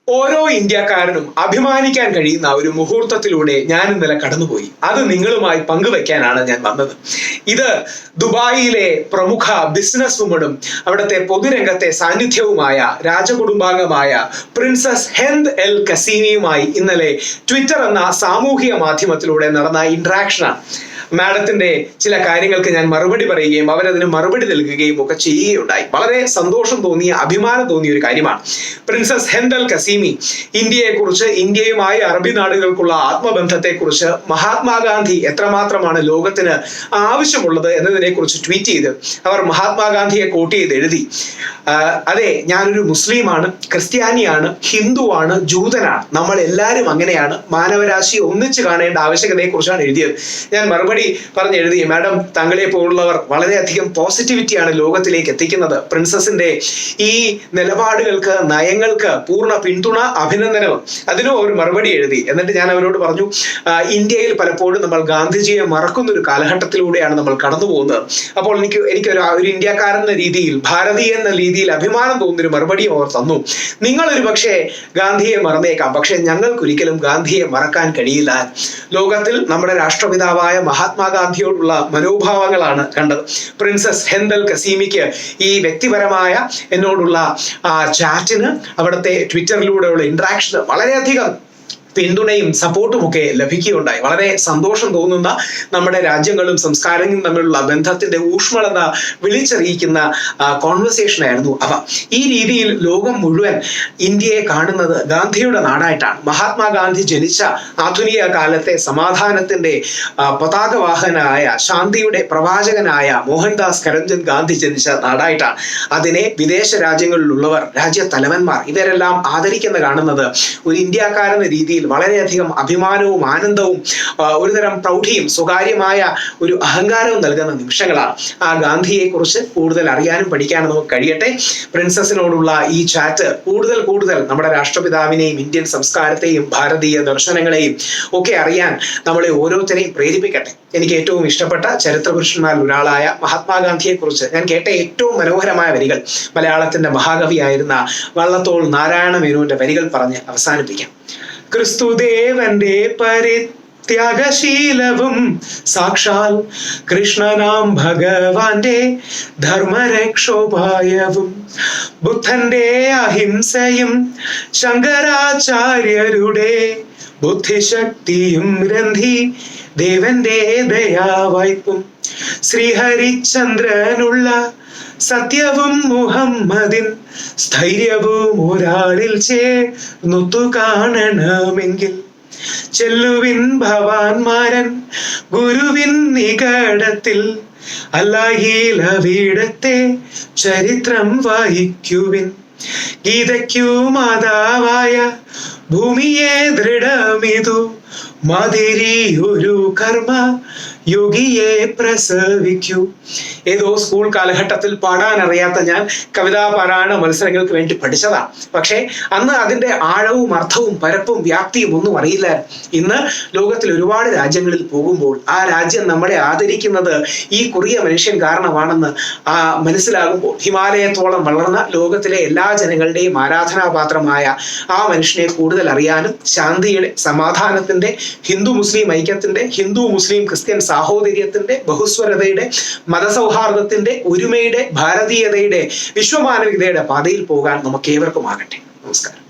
ഓരോ ഇന്ത്യക്കാരനും അഭിമാനിക്കാൻ കഴിയുന്ന ഒരു മുഹൂർത്തത്തിലൂടെ ഞാൻ ഇന്നലെ കടന്നുപോയി. അത് നിങ്ങളുമായി പങ്കുവെക്കാനാണ് ഞാൻ വന്നത്. ഇത് ദുബായിലെ പ്രമുഖ ബിസിനസ് വുമണും അവിടുത്തെ പൊതുരംഗത്തെ സാന്നിധ്യവുമായ രാജകുടുംബാംഗമായ പ്രിൻസസ് ഹെന്ദ് എൽ കസീമിയുമായി ഇന്നലെ ട്വിറ്റർ എന്ന സാമൂഹിക മാധ്യമത്തിലൂടെ നടന്ന ഇന്ററാക്ഷനാണ്. മാഡത്തിന്റെ ചില കാര്യങ്ങൾക്ക് ഞാൻ മറുപടി പറയുകയും അവരതിന് മറുപടി നൽകുകയും ഒക്കെ ചെയ്യുകയുണ്ടായി. വളരെ സന്തോഷം തോന്നിയ, അഭിമാനം തോന്നിയ ഒരു കാര്യമാണ്. പ്രിൻസസ് ഹെന്ദ് എൽ കസീമി ഇന്ത്യയെക്കുറിച്ച്, ഇന്ത്യയുമായി അറബി നാടുകൾക്കുള്ള ആത്മബന്ധത്തെക്കുറിച്ച്, മഹാത്മാഗാന്ധി എത്രമാത്രമാണ് ലോകത്തിന് ആവശ്യമുള്ളത് എന്നതിനെ കുറിച്ച് ട്വീറ്റ് ചെയ്ത് അവർ മഹാത്മാഗാന്ധിയെ കോട്ട് ചെയ്ത് എഴുതി, അതെ, ഞാനൊരു മുസ്ലിമാണ്, ക്രിസ്ത്യാനിയാണ്, ഹിന്ദുവാണ്, ജൂതനാണ്, നമ്മൾ എല്ലാവരും അങ്ങനെയാണ്, മാനവരാശി ഒന്നിച്ചു കാണേണ്ട ആവശ്യകതയെ കുറിച്ചാണ് എഴുതിയത്. ഞാൻ മറുപടി പറഞ്ഞെഴുതി, മാഡം, താങ്കളെ പോലുള്ളവർ വളരെയധികം പോസിറ്റിവിറ്റിയാണ് ലോകത്തിലേക്ക് എത്തിക്കുന്നത്. പ്രിൻസസിന്റെ ഈ നിലപാടുകൾക്ക്, നയങ്ങൾക്ക് പൂർണ്ണ പിന്തുണ, അഭിനന്ദനവും. അതിനും ഒരു മറുപടി എഴുതി. എന്നിട്ട് ഞാൻ അവരോട് പറഞ്ഞു, ഇന്ത്യയിൽ പലപ്പോഴും നമ്മൾ ഗാന്ധിജിയെ മറക്കുന്ന ഒരു കാലഘട്ടത്തിലൂടെയാണ് നമ്മൾ കടന്നു പോകുന്നത്. അപ്പോൾ എനിക്കൊരു ഇന്ത്യക്കാരൻ എന്ന രീതിയിൽ, ഭാരതീയ എന്ന രീതിയിൽ അഭിമാനം തോന്നുന്നൊരു മറുപടിയും അവർ തന്നു. നിങ്ങളൊരു പക്ഷേ ഗാന്ധിയെ മറന്നേക്കാം, പക്ഷെ ഞങ്ങൾക്കൊരിക്കലും ഗാന്ധിയെ മറക്കാൻ കഴിയില്ല. ലോകത്തിൽ നമ്മുടെ രാഷ്ട്രപിതാവായ മഹാത്മാഗാന്ധിയോടുള്ള മനോഭാവങ്ങളാണ് കണ്ടത്. പ്രിൻസസ് ഹെന്ദ് എൽ കസീമിക്ക് ഈ വ്യക്തിപരമായ എന്നോടുള്ള ചാറ്റിന്, അവിടുത്തെ ട്വിറ്ററിലൂടെയുള്ള ഇന്ററാക്ഷന് വളരെയധികം പിന്തുണയും സപ്പോർട്ടും ഒക്കെ ലഭിക്കുകയുണ്ടായി. വളരെ സന്തോഷം തോന്നുന്ന, നമ്മുടെ രാജ്യങ്ങളും സംസ്കാരങ്ങളും തമ്മിലുള്ള ബന്ധത്തിന്റെ ഊഷ്മളത വിളിച്ചറിയിക്കുന്ന കോൺവെർസേഷൻ ആയിരുന്നു അവ. ഈ രീതിയിൽ ലോകം മുഴുവൻ ഇന്ത്യയെ കാണുന്നത് ഗാന്ധിയുടെ നാടായിട്ടാണ്. മഹാത്മാഗാന്ധി ജനിച്ച ആധുനിക കാലത്തെ സമാധാനത്തിന്റെ പതാകവാഹനായ, ശാന്തിയുടെ പ്രവാചകനായ മോഹൻദാസ് കരംചന്ദ് ഗാന്ധി ജനിച്ച നാടായിട്ടാണ്. അതിനെ വിദേശ രാജ്യങ്ങളിലുള്ളവർ, രാജ്യത്തലവന്മാർ ഇവരെല്ലാം ആദരിക്കുന്ന കാണുന്നത് ഒരു ഇന്ത്യക്കാരെന്ന രീതിയിൽ വളരെയധികം അഭിമാനവും ആനന്ദവും ഒരുതരം പ്രൗഢിയും സ്വകാര്യമായ ഒരു അഹങ്കാരവും നൽകുന്ന നിമിഷങ്ങളാണ്. ആ ഗാന്ധിയെ കുറിച്ച് കൂടുതൽ അറിയാനും പഠിക്കാനും നമുക്ക് കഴിയട്ടെ. പ്രിൻസസിനോടുള്ള ഈ ചാറ്റ് കൂടുതൽ നമ്മുടെ രാഷ്ട്രപിതാവിനെയും ഇന്ത്യൻ സംസ്കാരത്തെയും ഭാരതീയ ദർശനങ്ങളെയും ഒക്കെ അറിയാൻ നമ്മളെ ഓരോരുത്തരെയും പ്രേരിപ്പിക്കട്ടെ. എനിക്ക് ഏറ്റവും ഇഷ്ടപ്പെട്ട ചരിത്രപുരുഷന്മാരിൽ ഒരാളായ മഹാത്മാഗാന്ധിയെ കുറിച്ച് ഞാൻ കേട്ട ഏറ്റവും മനോഹരമായ വരികൾ മലയാളത്തിന്റെ മഹാകവിയായിരുന്ന വള്ളത്തോൾ നാരായണ മേനോന്റെ വരികൾ പറഞ്ഞ് അവസാനിപ്പിക്കാം. ക്രിസ്തുദേവന്റെ പരിത്യാഗശീലവും സാക്ഷാൽ കൃഷ്ണനാം ഭഗവാന്റെ ധർമ്മരക്ഷോപായവും ബുദ്ധന്റെ അഹിംസയും ശങ്കരാചാര്യരുടെ ബുദ്ധിശക്തിയും ഗ്രന്ഥി ദേവന്റെ ദയാവായ്പും ശ്രീഹരിചന്ദ്രനുള്ള സത്യവും മുഹമ്മദിൻ സ്ഥൈര്യവും ഒരാളിൽ ചേർന്നൊത്തു കാണണമെങ്കിൽ ചെല്ലുവിൻ ഭവാൻമാരൻ ഗുരുവിൻ നികടത്തിൽ, അല്ലാഹിൽ അവിടത്തെ ചരിത്രം വായിക്കുവിൻ. ഗീതയ്ക്കു മാതാവായ ഭൂമിയെ ദൃഢമിതു മാതിരി ഒരു കർമ്മ യോഗിയെ പ്രസവിക്കൂ. ഏതോ സ്കൂൾ കാലഘട്ടത്തിൽ പാടാൻ അറിയാത്ത ഞാൻ കവിതാ പാരായണ മത്സരങ്ങൾക്ക് വേണ്ടി പഠിച്ചതാണ്. പക്ഷേ അന്ന് അതിന്റെ ആഴവും അർത്ഥവും പരപ്പും വ്യാപ്തിയും ഒന്നും അറിയില്ല. ഇന്ന് ലോകത്തിൽ ഒരുപാട് രാജ്യങ്ങളിൽ പോകുമ്പോൾ ആ രാജ്യം നമ്മളെ ആദരിക്കുന്നത് ഈ കുറിയ മനുഷ്യൻ കാരണമാണെന്ന് മനസ്സിലാകുമ്പോൾ, ഹിമാലയത്തോളം വളർന്ന ലോകത്തിലെ എല്ലാ ജനങ്ങളുടെയും ആരാധനാപാത്രമായ ആ മനുഷ്യനെ കൂടുതൽ അറിയാനും, ശാന്തിയുടെ, സമാധാനത്തിന്റെ, ഹിന്ദു മുസ്ലിം ഐക്യത്തിന്റെ, ഹിന്ദു മുസ്ലിം ക്രിസ്ത്യൻ സാഹോദര്യത്തിന്റെ, ബഹുസ്വരതയുടെ, മതസൗഹാർദ്ദത്തിന്റെ, ഒരുമയുടെ, ഭാരതീയതയുടെ, വിശ്വമാനവികതയുടെ പാതയിൽ പോകാൻ നമുക്ക് ഏവർക്കും ആകട്ടെ. നമസ്കാരം.